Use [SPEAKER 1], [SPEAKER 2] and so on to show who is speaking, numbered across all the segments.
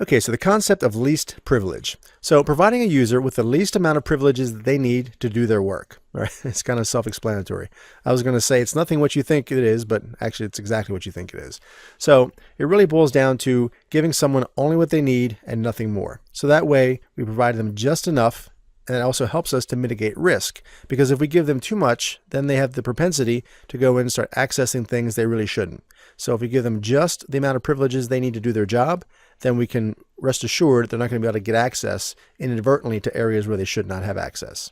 [SPEAKER 1] Okay, so the concept of least privilege. So providing a user with the least amount of privileges that they need to do their work. Right? It's kind of self-explanatory. I was going to say it's nothing what you think it is, but actually it's exactly what you think it is. So it really boils down to giving someone only what they need and nothing more. So that way we provide them just enough, and it also helps us to mitigate risk, because if we give them too much, then they have the propensity to go in and start accessing things they really shouldn't. So if we give them just the amount of privileges they need to do their job, then we can rest assured they're not going to be able to get access inadvertently to areas where they should not have access.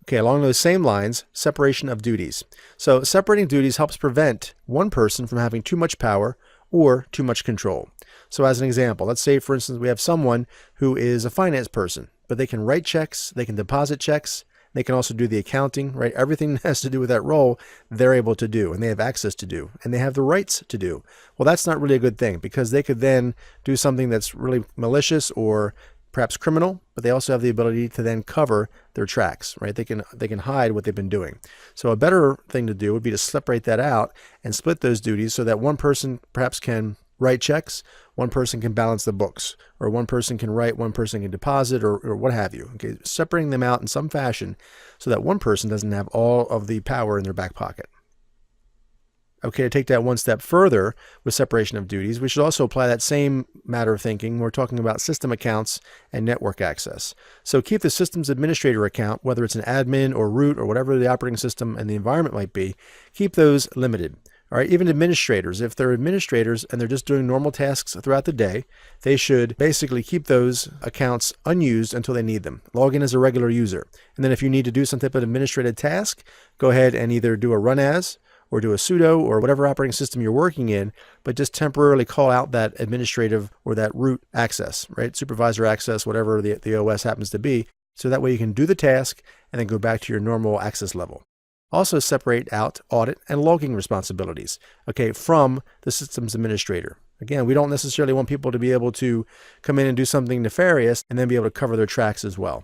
[SPEAKER 1] Okay, along those same lines, separation of duties. So separating duties helps prevent one person from having too much power or too much control. So as an example, let's say, for instance, we have someone who is a finance person, but they can write checks, they can deposit checks, they can also do the accounting, right? Everything that has to do with that role, they're able to do, and they have access to do, and they have the rights to do. Well, that's not really a good thing, because they could then do something that's really malicious or perhaps criminal, but they also have the ability to then cover their tracks, right? They can hide what they've been doing. So a better thing to do would be to separate that out and split those duties so that one person perhaps can write checks, one person can balance the books, or one person can write, one person can deposit, or what have you. Okay, separating them out in some fashion so that one person doesn't have all of the power in their back pocket. Okay, to take that one step further with separation of duties, we should also apply that same matter of thinking when we're talking about system accounts and network access. So keep the systems administrator account, whether it's an admin or root or whatever the operating system and the environment might be, keep those limited. All right, even administrators, if they're administrators and they're just doing normal tasks throughout the day, they should basically keep those accounts unused until they need them. Log in as a regular user. And then if you need to do some type of administrative task, go ahead and either do a run as or do a sudo or whatever operating system you're working in, but just temporarily call out that administrative or that root access, right? Supervisor access, whatever the OS happens to be. So that way you can do the task and then go back to your normal access level. Also separate out audit and logging responsibilities, okay, from the systems administrator. Again, we don't necessarily want people to be able to come in and do something nefarious and then be able to cover their tracks as well.